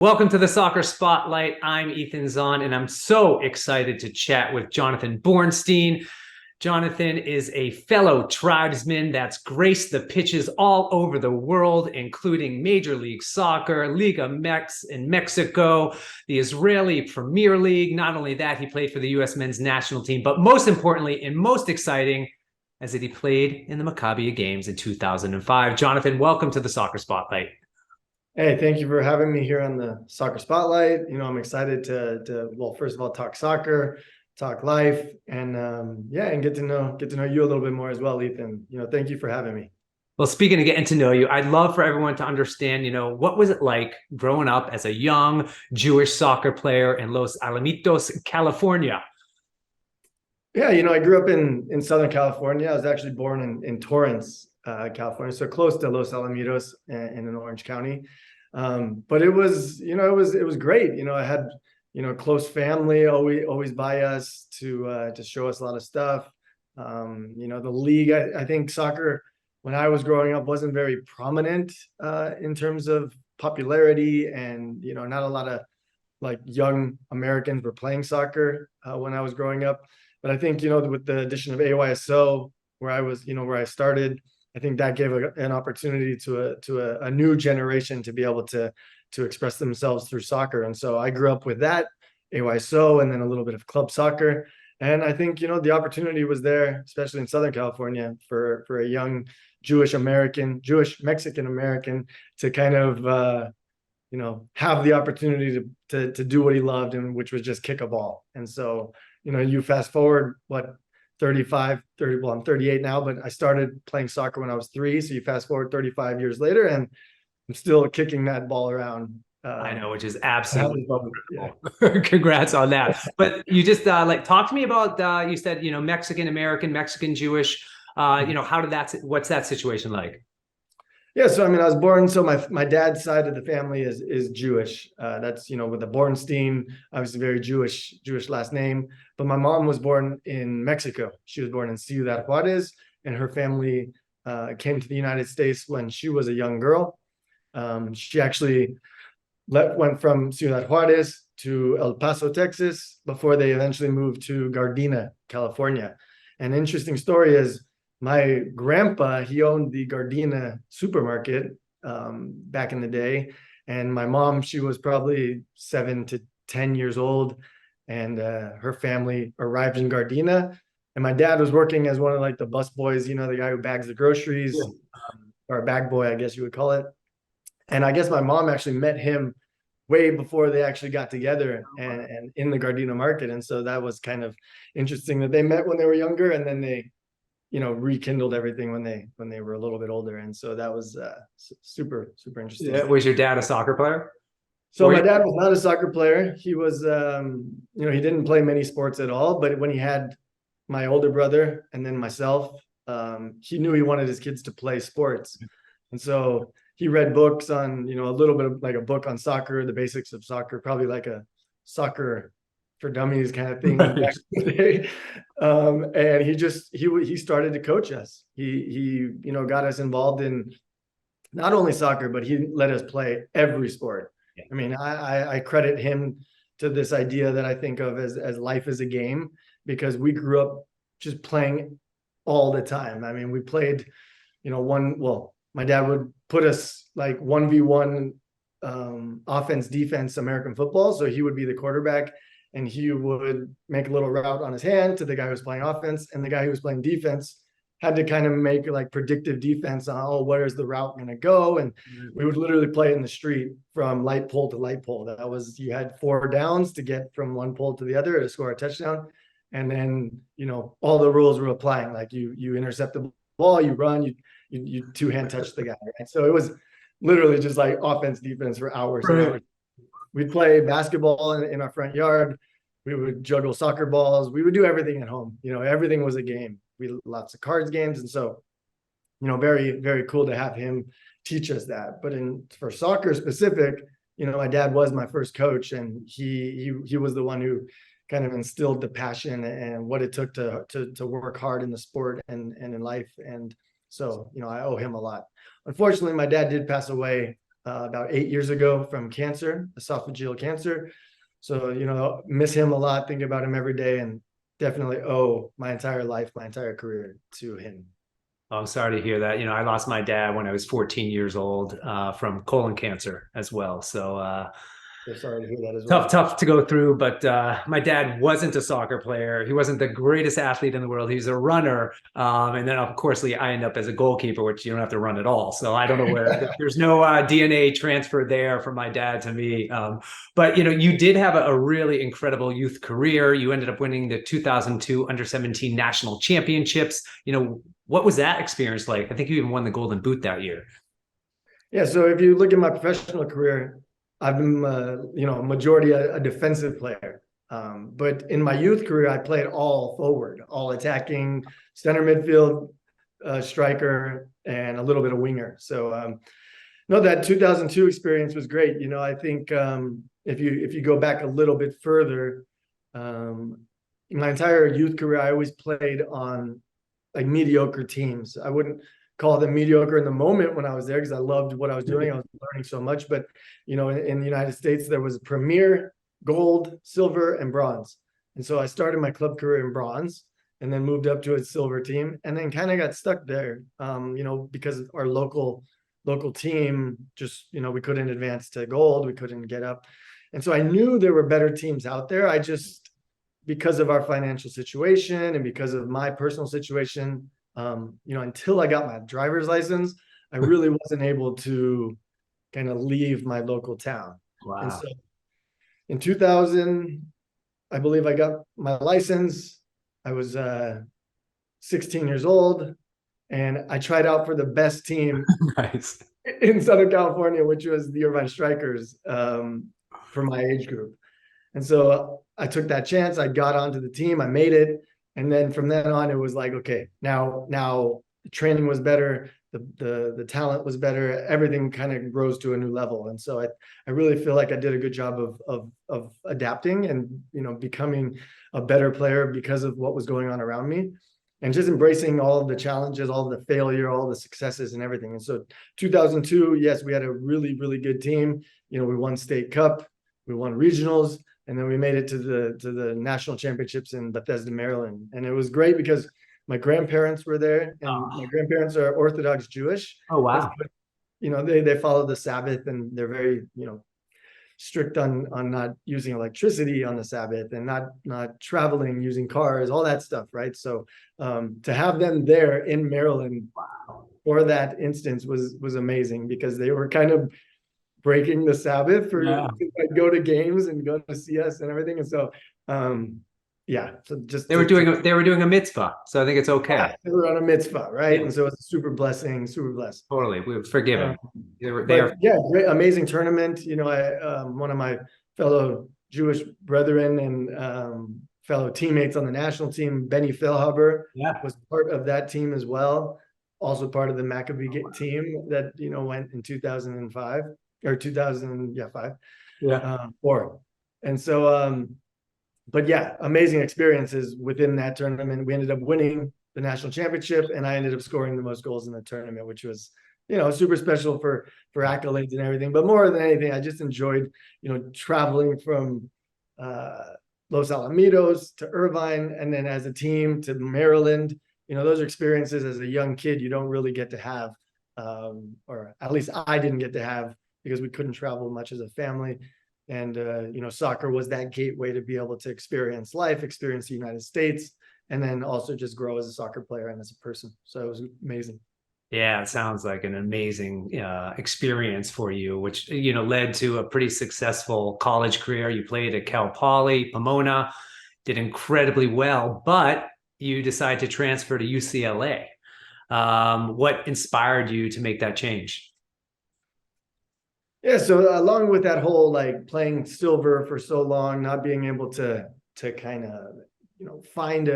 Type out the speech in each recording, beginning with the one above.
Welcome to the Soccer Spotlight. I'm Ethan Zohn, and I'm so excited to chat with Jonathan Bornstein. Jonathan is a fellow tribesman that's graced the pitches all over the world, including Major League Soccer, Liga Mex in Mexico, the Israeli Premier League. Not only that, he played for the U.S. men's national team, but most importantly and most exciting, as that he played in the Maccabi Games in 2005. Jonathan, welcome to the Soccer Spotlight. Hey, thank you for having me here on the Soccer Spotlight. I'm excited to first of all, talk soccer, talk life, and and get to know you a little bit more as well, Ethan. Thank you for having me. Well, speaking of getting to know you, I'd love for everyone to understand, what was it like growing up as a young Jewish soccer player in Los Alamitos, California? Yeah, I grew up in Southern California. I was actually born in Torrance, California, so close to Los Alamitos in Orange County. But it was, it was great. I had, close family always by us to show us a lot of stuff. The league, I think soccer when I was growing up wasn't very prominent in terms of popularity, and not a lot of like young Americans were playing soccer when I was growing up. But I think with the addition of AYSO, where I was, where I started, I think that gave an opportunity to a new generation to be able to express themselves through soccer. And so I grew up with that, AYSO, and then a little bit of club soccer. And I think, the opportunity was there, especially in Southern California, for a young Jewish Mexican American to kind of, have the opportunity to do what he loved, and which was just kick a ball. And so, you fast forward, 35, 30, well, I'm 38 now, but I started playing soccer when I was 3. So you fast forward 35 years later, and I'm still kicking that ball around. I know, which is absolutely yeah. Congrats on that. But you just talk to me about you said Mexican American, Mexican Jewish. What's that situation like? Yeah, so I mean, I was born. So my dad's side of the family is Jewish. That's with the Bornstein, obviously very Jewish last name. But my mom was born in Mexico. She was born in Ciudad Juarez, and her family came to the United States when she was a young girl. She actually went from Ciudad Juarez to El Paso, Texas, before they eventually moved to Gardena, California. An interesting story is, my grandpa, he owned the Gardena supermarket back in the day. And my mom, she was probably 7 to 10 years old. And her family arrived in Gardena. And my dad was working as one of the bus boys, the guy who bags the groceries, or a bag boy, I guess you would call it. And I guess my mom actually met him way before they actually got together and in the Gardena market. And so that was kind of interesting that they met when they were younger, and then they rekindled everything when they were a little bit older. And so that was super interesting. Yeah. Was your dad a soccer player? So my dad was not a soccer player. He was he didn't play many sports at all, but when he had my older brother and then myself, he knew he wanted his kids to play sports. And so he read books on, a little bit of like a book on soccer, the basics of soccer, probably like a soccer for dummies kind of thing back in the day. And he started to coach us. He got us involved in not only soccer, but he let us play every sport. Yeah. I mean, I credit him to this idea that I think of as life is a game, because we grew up just playing all the time. I mean, we played, my dad would put us like 1v1 offense, defense, American football. So he would be the quarterback, and he would make a little route on his hand to the guy who was playing offense, and the guy who was playing defense had to kind of make like predictive defense on, where is the route going to go? And we would literally play in the street from light pole to light pole. You had 4 downs to get from one pole to the other to score a touchdown. And then, all the rules were applying. Like you intercept the ball, you run, you 2-hand touch the guy. Right? So it was literally just like offense, defense for hours and hours. We'd play basketball in our front yard. We would juggle soccer balls. We would do everything at home. Everything was a game. We lots of cards games. And so, very, very cool to have him teach us that. But for soccer specific, my dad was my first coach, and he was the one who kind of instilled the passion and what it took to work hard in the sport and in life. And so, I owe him a lot. Unfortunately, my dad did pass away about 8 years ago from cancer, esophageal cancer. So, miss him a lot, think about him every day, and definitely owe my entire life, my entire career to him. Oh, I'm sorry to hear that. I lost my dad when I was 14 years old from colon cancer as well. So So sorry to hear that as well. tough to go through. But my dad wasn't a soccer player. He wasn't the greatest athlete in the world. He was a runner. And then, of course, I end up as a goalkeeper, which you don't have to run at all. So I don't know there's no DNA transfer there from my dad to me. But, you did have a really incredible youth career. You ended up winning the 2002 under-17 national championships. What was that experience like? I think you even won the Golden Boot that year. Yeah. So if you look at my professional career, I've been, majority a defensive player. But in my youth career, I played all forward, all attacking, center midfield, striker, and a little bit of winger. So, no, that 2002 experience was great. I think if you go back a little bit further, my entire youth career, I always played on like mediocre teams. I wouldn't call them mediocre in the moment when I was there because I loved what I was doing. I was learning so much. But, in the United States, there was premier, gold, silver, and bronze. And so I started my club career in bronze and then moved up to a silver team and then kind of got stuck there, because our local team just, we couldn't advance to gold. We couldn't get up. And so I knew there were better teams out there. I just, because of our financial situation and because of my personal situation, until I got my driver's license, I really wasn't able to kind of leave my local town. Wow. And so in 2000, I believe I got my license. I was 16 years old and I tried out for the best team Nice. in Southern California, which was the Irvine Strikers, for my age group. And so I took that chance. I got onto the team. I made it. And then from then on, it was like, okay, now the training was better. The talent was better. Everything kind of rose to a new level. And so I really feel like I did a good job of adapting and, becoming a better player because of what was going on around me and just embracing all of the challenges, all of the failure, all the successes and everything. And so 2002, yes, we had a really, really good team. We won state cup, we won regionals, and then we made it to the national championships in Bethesda, Maryland. And it was great because my grandparents were there, and my grandparents are Orthodox Jewish. Oh, wow. They follow the Sabbath, and they're very, strict on not using electricity on the Sabbath and not traveling using cars, all that stuff, right? So to have them there in Maryland for that instance was amazing because they were kind of breaking the Sabbath for go to games and go to see us and everything. And so so just they were doing a mitzvah, so I think it's okay. Yeah, they were on a mitzvah, right? Yeah. And so it's a super blessing, super blessed. Totally, we were forgiven. Great, amazing tournament. One of my fellow Jewish brethren and fellow teammates on the national team, Benny Fehlhaber, was part of that team as well. Also part of the Maccabee team that went in 2005 or 2005, 4. And so but yeah, amazing experiences within that tournament. We ended up winning the national championship, and I ended up scoring the most goals in the tournament, which was, super special for accolades and everything. But more than anything, I just enjoyed, traveling from Los Alamitos to Irvine, and then as a team to Maryland. Those are experiences as a young kid you don't really get to have, or at least I didn't get to have because we couldn't travel much as a family. And, soccer was that gateway to be able to experience life, experience the United States, and then also just grow as a soccer player and as a person. So it was amazing. Yeah, it sounds like an amazing experience for you, which, led to a pretty successful college career. You played at Cal Poly, Pomona, did incredibly well, but you decided to transfer to UCLA. What inspired you to make that change? Yeah, so along with that whole playing silver for so long, not being able to kind of find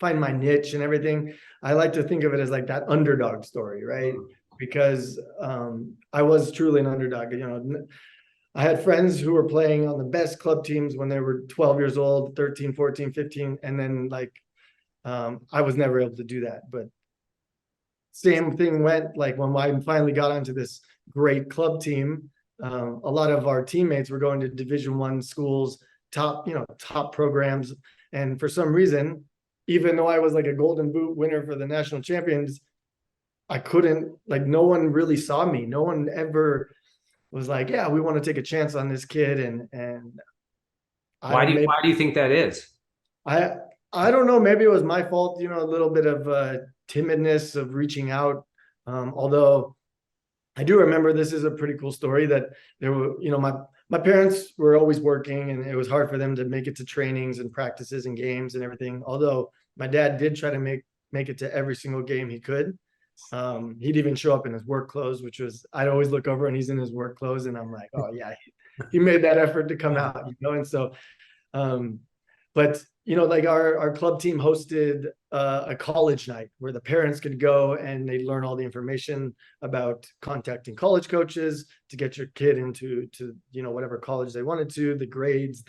my niche and everything, I like to think of it as that underdog story, right? Because I was truly an underdog. I had friends who were playing on the best club teams when they were 12 years old, 13, 14, 15, and then I was never able to do that. But same thing went when I finally got onto this great club team. A lot of our teammates were going to Division I schools, top programs. And for some reason, even though I was like a Golden Boot winner for the national champions, I couldn't, like, no one really saw me. No one ever was like, yeah, we want to take a chance on this kid. And Why do you think that is? I I don't know. Maybe it was my fault. A little bit of timidness of reaching out. Although I do remember, this is a pretty cool story, that there were, my parents were always working, and it was hard for them to make it to trainings and practices and games and everything. Although my dad did try to make it to every single game he could. He'd even show up in his work clothes, which was, I'd always look over and he's in his work clothes, and I'm like, oh yeah, he made that effort to come out, and so but like our club team hosted a college night where the parents could go and they learn all the information about contacting college coaches to get your kid into whatever college they wanted to, the grades,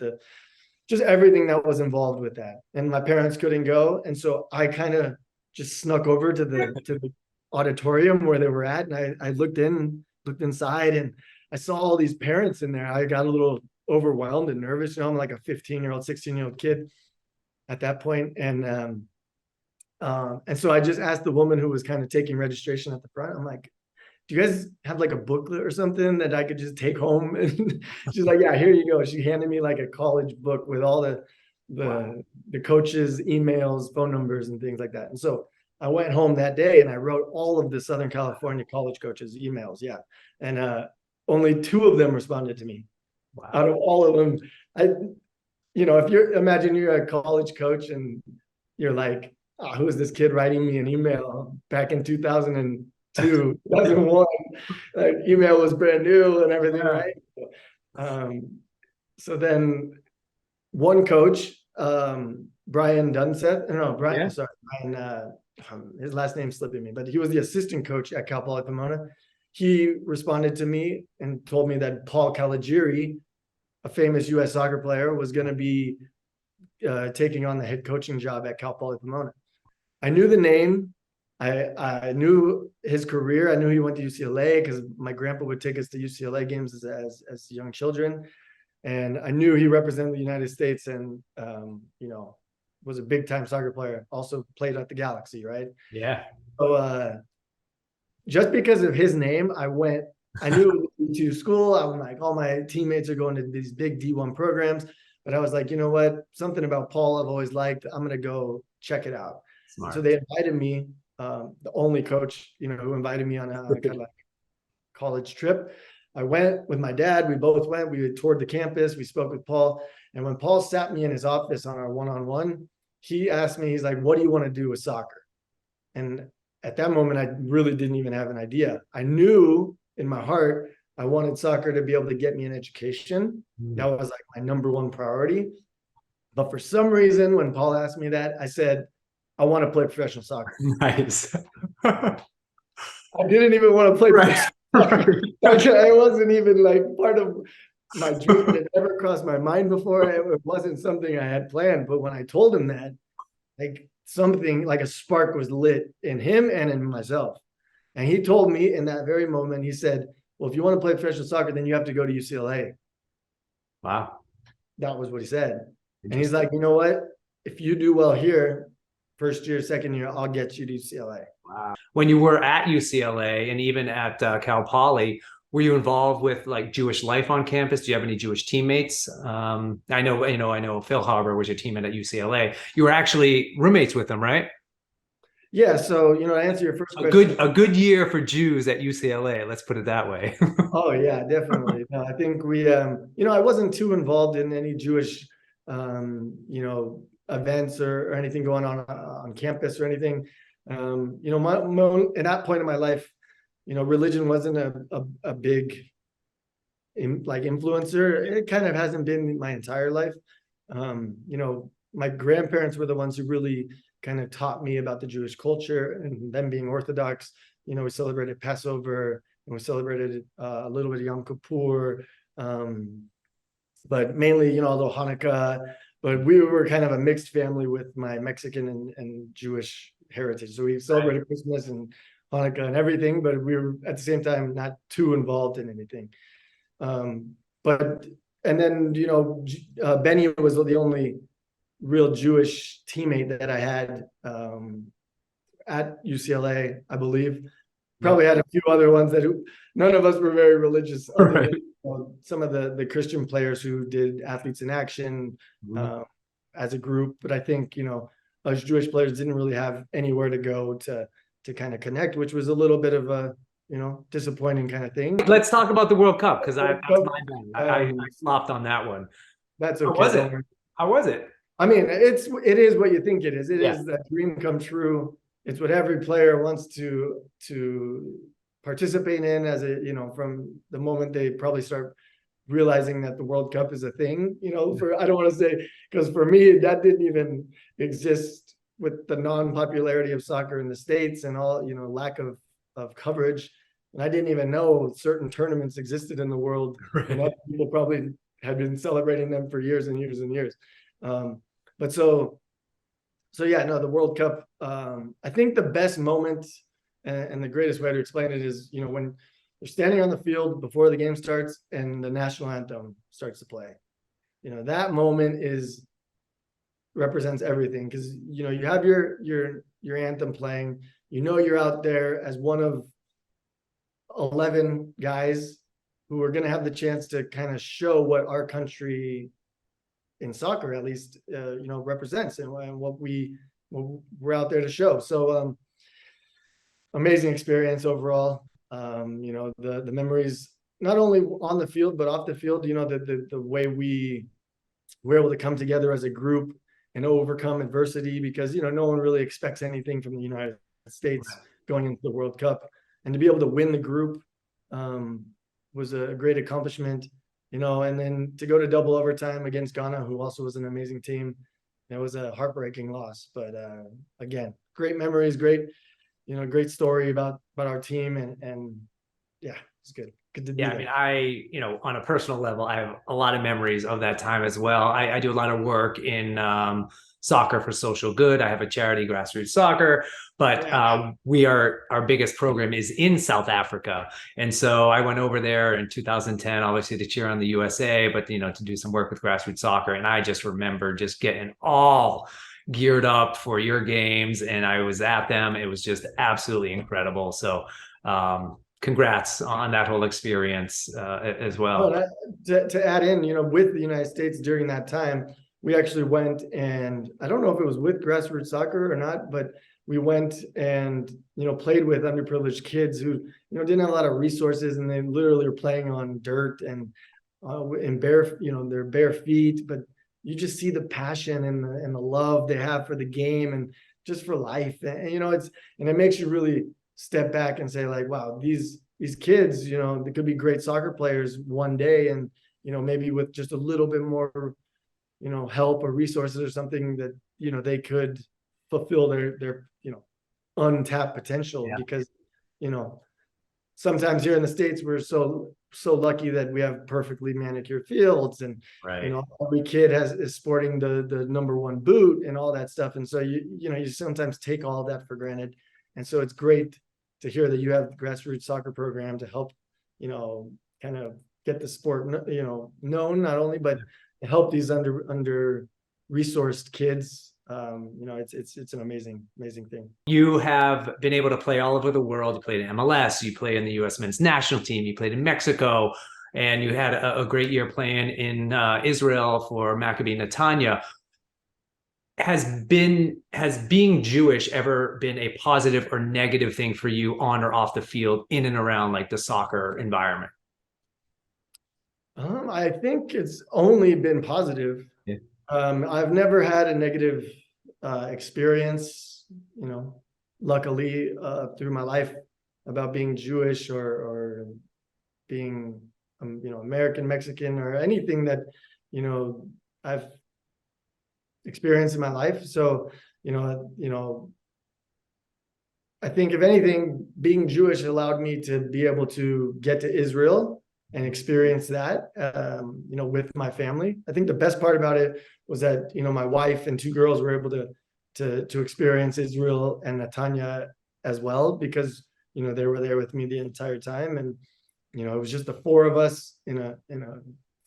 just everything that was involved with that. And my parents couldn't go, and so I kind of just snuck over to the auditorium where they were at, and I looked inside, and I saw all these parents in there. I got a little overwhelmed and nervous. I'm like a 15-year-old, 16-year-old kid at that point. And so I just asked the woman who was kind of taking registration at the front. I'm like, do you guys have like a booklet or something that I could just take home? And she's like, yeah, here you go. She handed me like a college book with all the coaches' emails, phone numbers, and things like that. And so I went home that day and I wrote all of the Southern California college coaches' emails. Yeah. And only 2 of them responded to me. Wow. Out of all of them, if imagine you're a college coach and you're like, oh, who is this kid writing me an email back in 2002, 2001? Email was brand new and everything, right? So then one coach, Brian Dunseth, no, Brian, yeah. Sorry, Brian, his last name's slipping me, but he was the assistant coach at Cal Poly Pomona. He responded to me and told me that Paul Caligiuri, a famous U.S. soccer player, was going to be taking on the head coaching job at Cal Poly Pomona. I knew the name. I knew his career. I knew he went to UCLA because my grandpa would take us to UCLA games as young children. And I knew he represented the United States and, was a big time soccer player. Also played at the Galaxy, right? Yeah. So just because of his name, I knew to school. I'm like, all my teammates are going to these big D1 programs, but I was like, you know what? Something about Paul I've always liked. I'm going to go check it out. Smart. So they invited me, the only coach, who invited me on a kind of like college trip. I went with my dad. We both went. We toured the campus. We spoke with Paul. And when Paul sat me in his office on our one-on-one, he asked me, he's like, what do you want to do with soccer? And at that moment, I really didn't even have an idea. I knew in my heart, I wanted soccer to be able to get me an education. That was like my number one priority. But for some reason, when Paul asked me that, I said, I want to play professional soccer. Nice. I didn't even want to play professional soccer. It wasn't even like part of my dream. It never crossed my mind before. It wasn't something I had planned. But when I told him that, like something like a spark was lit in him and in myself. And he told me in that very moment, he said, well, if you want to play professional soccer, then you have to go to UCLA. Wow. That was what he said. And he's like, you know what? If you do well here, first year, second year, I'll get you to UCLA. Wow. When you were at UCLA and even at Cal Poly, were you involved with like Jewish life on campus? Do you have any Jewish teammates? I know Phil Harbour was your teammate at UCLA. You were actually roommates with them, right? Yeah. So, to answer your first question. A good year for Jews at UCLA. Let's put it that way. Oh yeah, definitely. No, I think we, I wasn't too involved in any Jewish, events or anything going on campus or anything. At that point in my life, religion wasn't a big influencer. It kind of hasn't been my entire life. My grandparents were the ones who really kind of taught me about the Jewish culture, and them being Orthodox. We celebrated Passover and we celebrated a little bit of Yom Kippur, but mainly, although Hanukkah. But we were kind of a mixed family with my Mexican and Jewish heritage. So we celebrated Christmas and Hanukkah and everything, but we were at the same time not too involved in anything. But and then Benny was the only real Jewish teammate that I had at UCLA, I believe. Probably had a few other ones that none of us were very religious, other than some of the Christian players who did Athletes in Action as a group. But I think us Jewish players didn't really have anywhere to go to kind of connect, which was a little bit of a disappointing kind of thing. Let's talk about the World Cup, because that's my bad. I flopped on that one. That's okay. How was it? I mean, it is what you think it is. It is that dream come true. It's what every player wants to participate in, as from the moment they probably start realizing that the World Cup is a thing. I don't want to say, because for me that didn't even exist with the non-popularity of soccer in the States and all lack of coverage, and I didn't even know certain tournaments existed in the world. People probably had been celebrating them for years and years and years. But so yeah, no, the World Cup, I think the best moment and the greatest way to explain it is, when you're standing on the field before the game starts and the national anthem starts to play. That moment represents everything, because you have your anthem playing. You're out there as one of 11 guys who are going to have the chance to kind of show what our country, in soccer at least, represents, and what we're out there to show. So amazing experience overall. The memories, not only on the field but off the field, the way we were able to come together as a group and overcome adversity, because no one really expects anything from the United States going into the World Cup, and to be able to win the group was a great accomplishment. And then to go to double overtime against Ghana, who also was an amazing team. It was a heartbreaking loss, but again, great memories, great story about our team, and yeah, it's good. Good to be there. I mean, on a personal level, I have a lot of memories of that time as well. I do a lot of work in soccer for social good. I have a charity, Grassroots Soccer, but our biggest program is in South Africa. And so I went over there in 2010, obviously to cheer on the USA, but to do some work with Grassroots Soccer. And I just remember just getting all geared up for your games, and I was at them. It was just absolutely incredible. So congrats on that whole experience as well. To add in, with the United States during that time, we actually went, and I don't know if it was with Grassroots Soccer or not, but we went and played with underprivileged kids who didn't have a lot of resources, and they literally were playing on dirt and in their bare feet, but you just see the passion and the love they have for the game and just for life, and it makes you really step back and say, like, wow, these kids, they could be great soccer players one day, and maybe with just a little bit more help or resources or something, that they could fulfill their untapped potential. Because sometimes here in the States we're so lucky that we have perfectly manicured fields, and every kid is sporting the number one boot and all that stuff, and so you sometimes take all that for granted. And so it's great to hear that you have the Grassroots Soccer program to help kind of get the sport known, not only, but help these under resourced kids. It's an amazing thing. You have been able to play all over the world. You played in MLS, you played in the U.S. men's national team, you played in Mexico, and you had a great year playing in Israel for Maccabi Netanya. Has being Jewish ever been a positive or negative thing for you on or off the field, in and around like the soccer environment? I think it's only been positive. Yeah. I've never had a negative experience, luckily, through my life, about being Jewish or being, American, Mexican, or anything that, I've experienced in my life. So, I think if anything, being Jewish allowed me to be able to get to Israel and experience that, with my family. I think the best part about it was that, my wife and two girls were able to experience Israel and Netanya as well, because they were there with me the entire time. And, it was just the four of us in a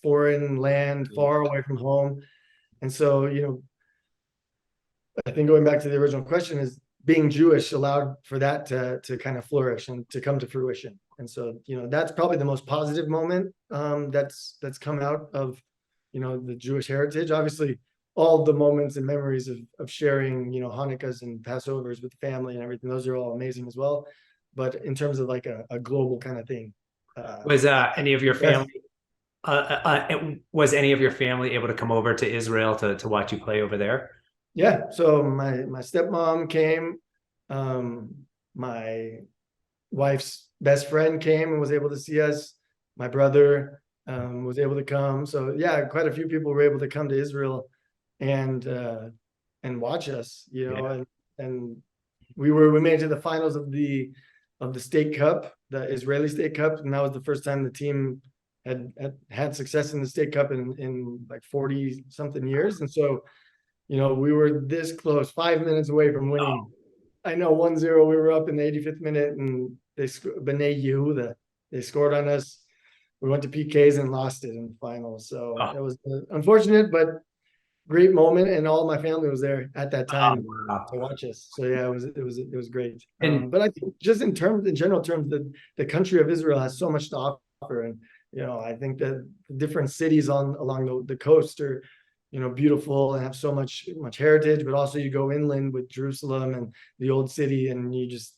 foreign land, far away from home. And so, I think going back to the original question is being Jewish allowed for that to kind of flourish and to come to fruition. And so, that's probably the most positive moment that's come out of, the Jewish heritage. Obviously, all the moments and memories of sharing, Hanukkahs and Passovers with the family and everything, those are all amazing as well. But in terms of like a global kind of thing. Was any of your family was any of your family able to come over to Israel to watch you play over there? Yeah. So my stepmom came, my wife's best friend came and was able to see us. My brother was able to come. So yeah, quite a few people were able to come to Israel and watch us, and we made it to the finals of the State Cup, the Israeli State Cup, and that was the first time the team had success in the State Cup in like 40 something years. And so, we were this close, 5 minutes away from winning. I know 1-0, we were up in the 85th minute, and B'nai Yehuda, they scored on us. We went to PKs and lost it in the final. So it was unfortunate, but great moment. And all my family was there at that time to watch us. So yeah, it was great. But I think just in general terms, the country of Israel has so much to offer. And, I think that the different cities along the coast are, beautiful and have so much heritage, but also you go inland with Jerusalem and the old city, and you just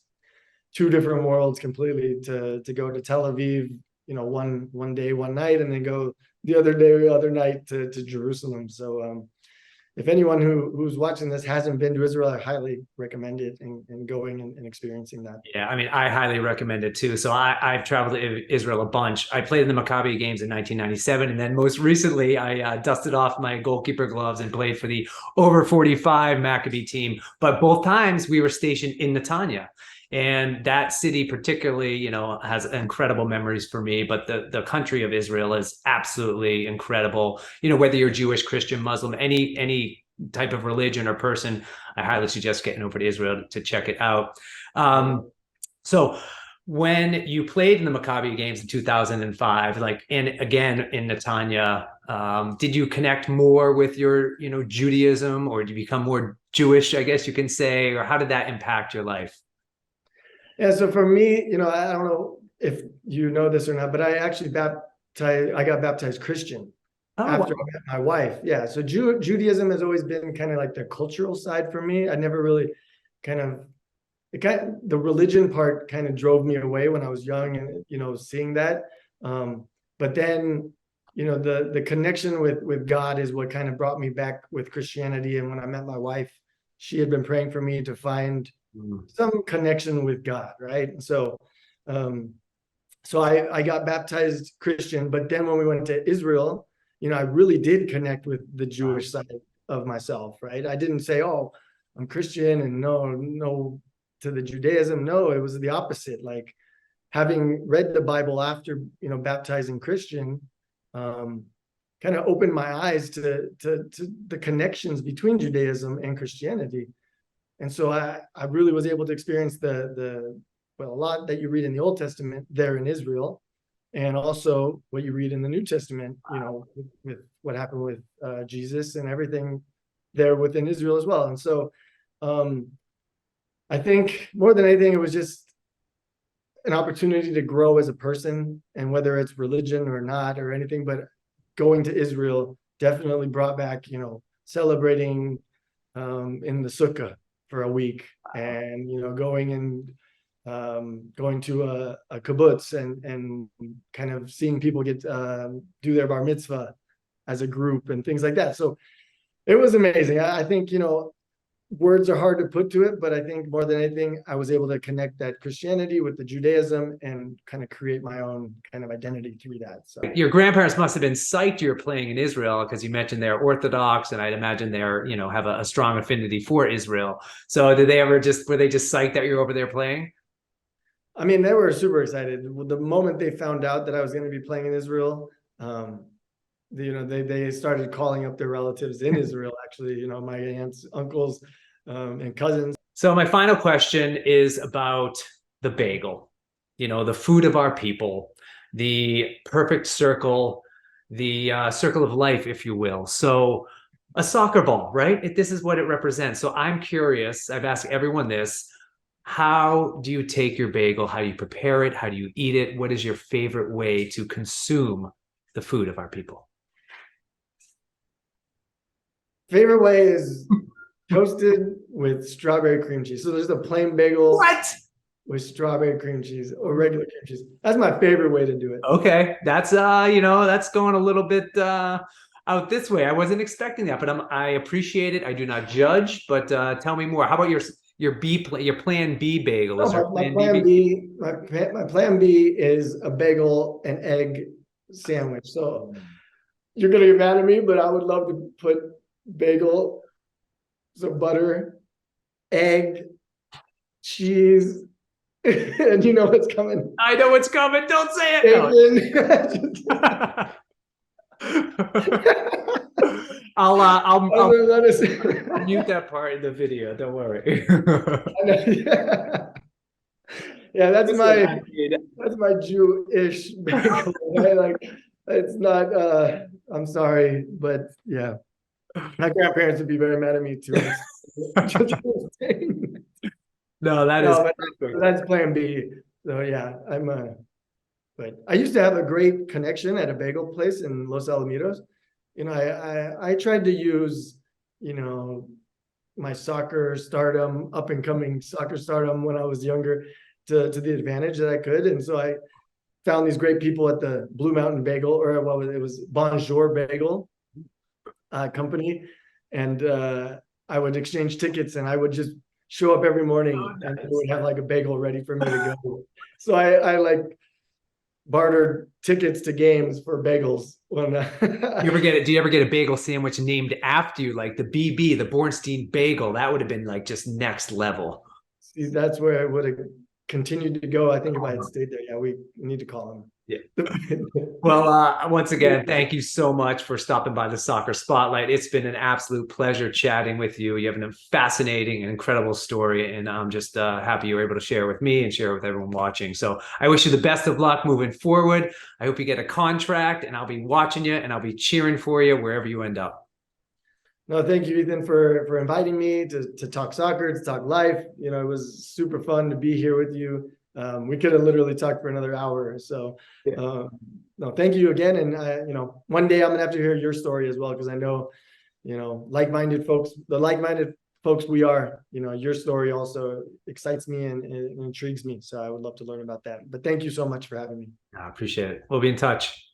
two different worlds completely to go to Tel Aviv, one day, one night, and then go the other night to Jerusalem. So if anyone who's watching this hasn't been to Israel, I highly recommend it and going and experiencing that. Yeah, I mean, I highly recommend it too. So I've traveled to Israel a bunch. I played in the Maccabi games in 1997, and then most recently I dusted off my goalkeeper gloves and played for the over 45 Maccabi team. But both times we were stationed in Netanya. And that city particularly, has incredible memories for me. But the country of Israel is absolutely incredible. Whether you're Jewish, Christian, Muslim, any type of religion or person, I highly suggest getting over to Israel to check it out. So when you played in the Maccabi games in 2005, and again in Netanya, did you connect more with your, Judaism, or did you become more Jewish, I guess you can say, or how did that impact your life? Yeah, so for me, I don't know if you know this or not, but I got baptized Christian after I met my wife. Yeah, so Judaism has always been kind of like the cultural side for me. I never really the religion part kind of drove me away when I was young, and seeing that. But then, the connection with God is what kind of brought me back with Christianity. And when I met my wife, she had been praying for me to find some connection with God, right? And so I got baptized Christian, but then when we went to Israel, I really did connect with the Jewish side of myself, right? I didn't say, oh, I'm Christian and no to the Judaism. No, it was the opposite. Like, having read the Bible after, baptizing Christian, kind of opened my eyes to the connections between Judaism and Christianity. And so I really was able to experience a lot that you read in the Old Testament there in Israel, and also what you read in the New Testament, with what happened with Jesus and everything there within Israel as well. And so I think more than anything, it was just an opportunity to grow as a person, and whether it's religion or not or anything, but going to Israel definitely brought back, celebrating in the sukkah for a week, and going to a kibbutz and kind of seeing people get do their bar mitzvah as a group and things like that. So it was amazing. I think words are hard to put to it, but I think more than anything, I was able to connect that Christianity with the Judaism and kind of create my own kind of identity through that. So your grandparents must have been psyched you were playing in Israel, because you mentioned they're Orthodox, and I'd imagine they're, have a strong affinity for Israel. So were they just psyched that you're over there playing? I mean, they were super excited. The moment they found out that I was going to be playing in Israel, they started calling up their relatives in Israel, actually, my aunts, uncles, and cousins. So my final question is about the bagel, the food of our people, the perfect circle, the circle of life, if you will. So a soccer ball, right? This is what it represents. So I'm curious, I've asked everyone this. How do you take your bagel? How do you prepare it? How do you eat it? What is your favorite way to consume the food of our people? Favorite way is toasted with strawberry cream cheese. So there's a plain bagel What? with strawberry cream cheese or regular cream cheese. That's my favorite way to do it. Okay, that's that's going a little bit out this way. I wasn't expecting that, but I appreciate it. I do not judge, but tell me more. How about your plan B bagel? Is there a My plan plan B? B, my plan B is a bagel and egg sandwich. So you're gonna get mad at me, but I would love to put bagel, some butter, egg, cheese, and you know what's coming. I know what's coming. Don't say it. No. Bacon. I'll Lettuce. mute that part in the video. Don't worry. Yeah, that's Listen, my Jewish bagel. Right? Like it's not I'm sorry, but yeah. My grandparents would be very mad at me too. No, that's plan B. So yeah, but I used to have a great connection at a bagel place in Los Alamitos. I tried to use, my soccer stardom, up and coming soccer stardom when I was younger to the advantage that I could. And so I found these great people at the Blue Mountain Bagel, or it was Bonjour Bagel company. And I would exchange tickets and I would just show up every morning and they would have like a bagel ready for me to go. So I like bartered tickets to games for bagels. When do you ever get a bagel sandwich named after you, like the BB, the Bornstein bagel? That would have been like just next level. See, that's where I would have continued to go. I think if I had stayed there, yeah, we need to call him. Yeah. Well, once again, thank you so much for stopping by the Soccer Spotlight. It's been an absolute pleasure chatting with you. You have a fascinating and incredible story, and I'm just happy you were able to share with me and share with everyone watching. So I wish you the best of luck moving forward. I hope you get a contract, and I'll be watching you, and I'll be cheering for you wherever you end up. No, thank you, Ethan, for inviting me to talk soccer, to talk life. It was super fun to be here with you. We could have literally talked for another hour. So, no, thank you again. And one day I'm gonna have to hear your story as well, because I know, like-minded folks, the like-minded folks we are. Your story also excites me and intrigues me. So I would love to learn about that. But thank you so much for having me. I appreciate it. We'll be in touch.